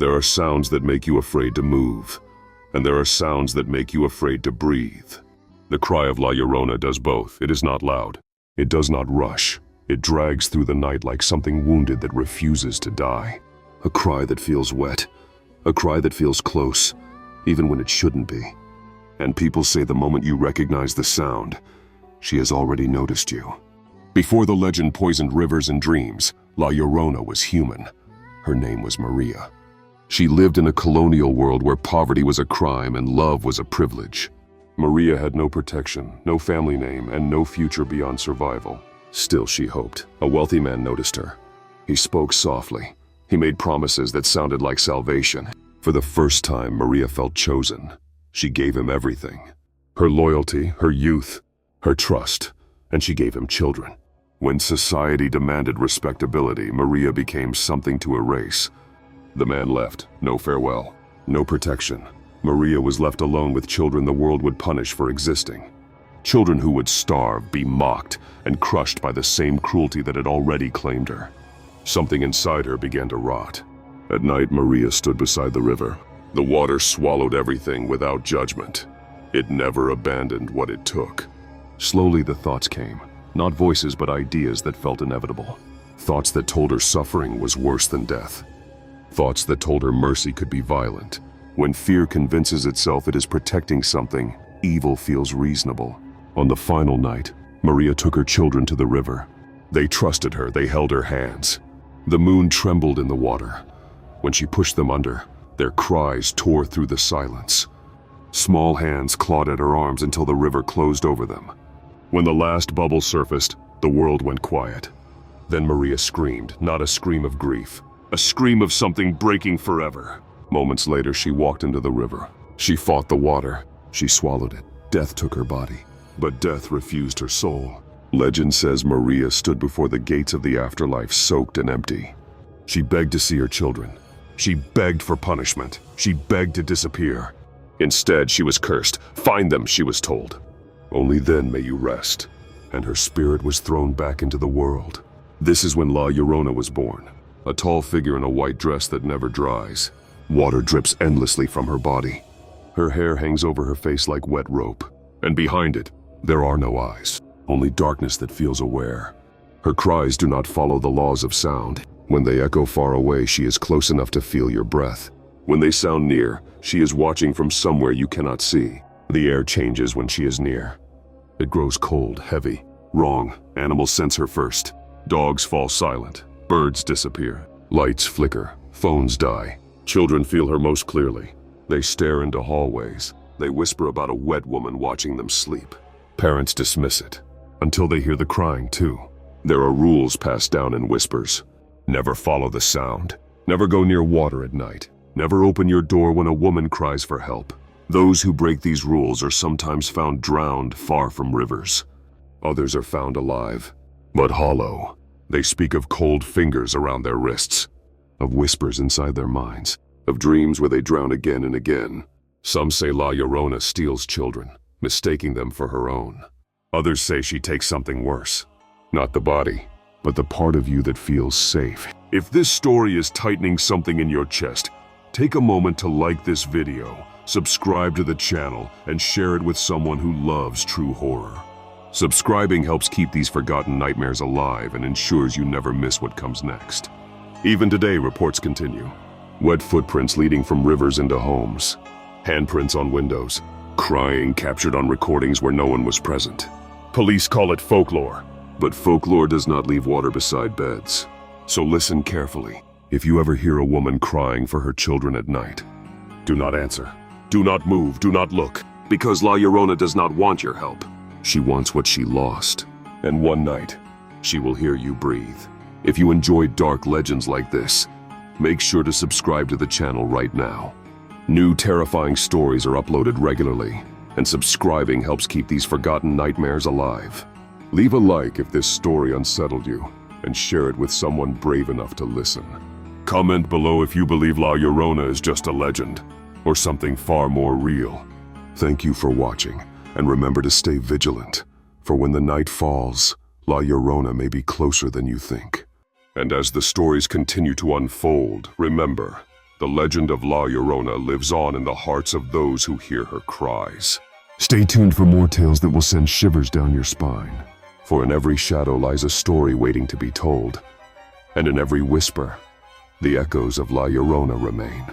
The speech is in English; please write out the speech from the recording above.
There are sounds that make you afraid to move, and there are sounds that make you afraid to breathe. The cry of La Llorona does both. It is not loud. It does not rush. It drags through the night like something wounded that refuses to die. A cry that feels wet. A cry that feels close, even when it shouldn't be. And people say the moment you recognize the sound, she has already noticed you. Before the legend poisoned rivers and dreams, La Llorona was human. Her name was Maria. She lived in a colonial world where poverty was a crime and love was a privilege. Maria had no protection, no family name, and no future beyond survival. Still, she hoped. A wealthy man noticed her. He spoke softly. He made promises that sounded like salvation. For the first time, Maria felt chosen. She gave him everything. Her loyalty, her youth, her trust, and she gave him children. When society demanded respectability, Maria became something to erase. The man left. No farewell. No protection. Maria was left alone with children the world would punish for existing. Children who would starve, be mocked, and crushed by the same cruelty that had already claimed her. Something inside her began to rot. At night, Maria stood beside the river. The water swallowed everything without judgment. It never abandoned what it took. Slowly the thoughts came. Not voices, but ideas that felt inevitable. Thoughts that told her suffering was worse than death. Thoughts that told her mercy could be violent. When fear convinces itself it is protecting something, evil feels reasonable. On the final night, Maria took her children to the river. They trusted her, they held her hands. The moon trembled in the water. When she pushed them under, their cries tore through the silence. Small hands clawed at her arms until the river closed over them. When the last bubble surfaced, the world went quiet. Then Maria screamed, not a scream of grief, a scream of something breaking forever. Moments later, she walked into the river. She fought the water. She swallowed it. Death took her body, but death refused her soul. Legend says Maria stood before the gates of the afterlife, soaked and empty. She begged to see her children. She begged for punishment. She begged to disappear. Instead, she was cursed. Find them, she was told. Only then may you rest. And her spirit was thrown back into the world. This is when La Llorona was born, a tall figure in a white dress that never dries. Water drips endlessly from her body. Her hair hangs over her face like wet rope. And behind it, there are no eyes, only darkness that feels aware. Her cries do not follow the laws of sound. When they echo far away, she is close enough to feel your breath. When they sound near, she is watching from somewhere you cannot see. The air changes when she is near. It grows cold, heavy. Wrong. Animals sense her first. Dogs fall silent. Birds disappear. Lights flicker. Phones die. Children feel her most clearly. They stare into hallways. They whisper about a wet woman watching them sleep. Parents dismiss it, until they hear the crying too. There are rules passed down in whispers. Never follow the sound. Never go near water at night. Never open your door when a woman cries for help. Those who break these rules are sometimes found drowned far from rivers. Others are found alive, but hollow. They speak of cold fingers around their wrists, of whispers inside their minds, of dreams where they drown again and again. Some say La Llorona steals children, mistaking them for her own. Others say she takes something worse. Not the body, but the part of you that feels safe. If this story is tightening something in your chest, take a moment to like this video, subscribe to the channel, and share it with someone who loves true horror. Subscribing helps keep these forgotten nightmares alive and ensures you never miss what comes next. Even today, reports continue. Wet footprints leading from rivers into homes. Handprints on windows. Crying captured on recordings where no one was present. Police call it folklore, but folklore does not leave water beside beds. So listen carefully. If you ever hear a woman crying for her children at night, do not answer. Do not move, do not look, because La Llorona does not want your help. She wants what she lost, and one night, she will hear you breathe. If you enjoy dark legends like this, make sure to subscribe to the channel right now. New terrifying stories are uploaded regularly, and subscribing helps keep these forgotten nightmares alive. Leave a like if this story unsettled you, and share it with someone brave enough to listen. Comment below if you believe La Llorona is just a legend, or something far more real. Thank you for watching, and remember to stay vigilant, for when the night falls, La Llorona may be closer than you think. And as the stories continue to unfold, remember, The legend of La Llorona lives on in the hearts of those who hear her cries. Stay tuned for more tales that will send shivers down your spine. For in every shadow lies a story waiting to be told, and in every whisper, the echoes of La Llorona remain.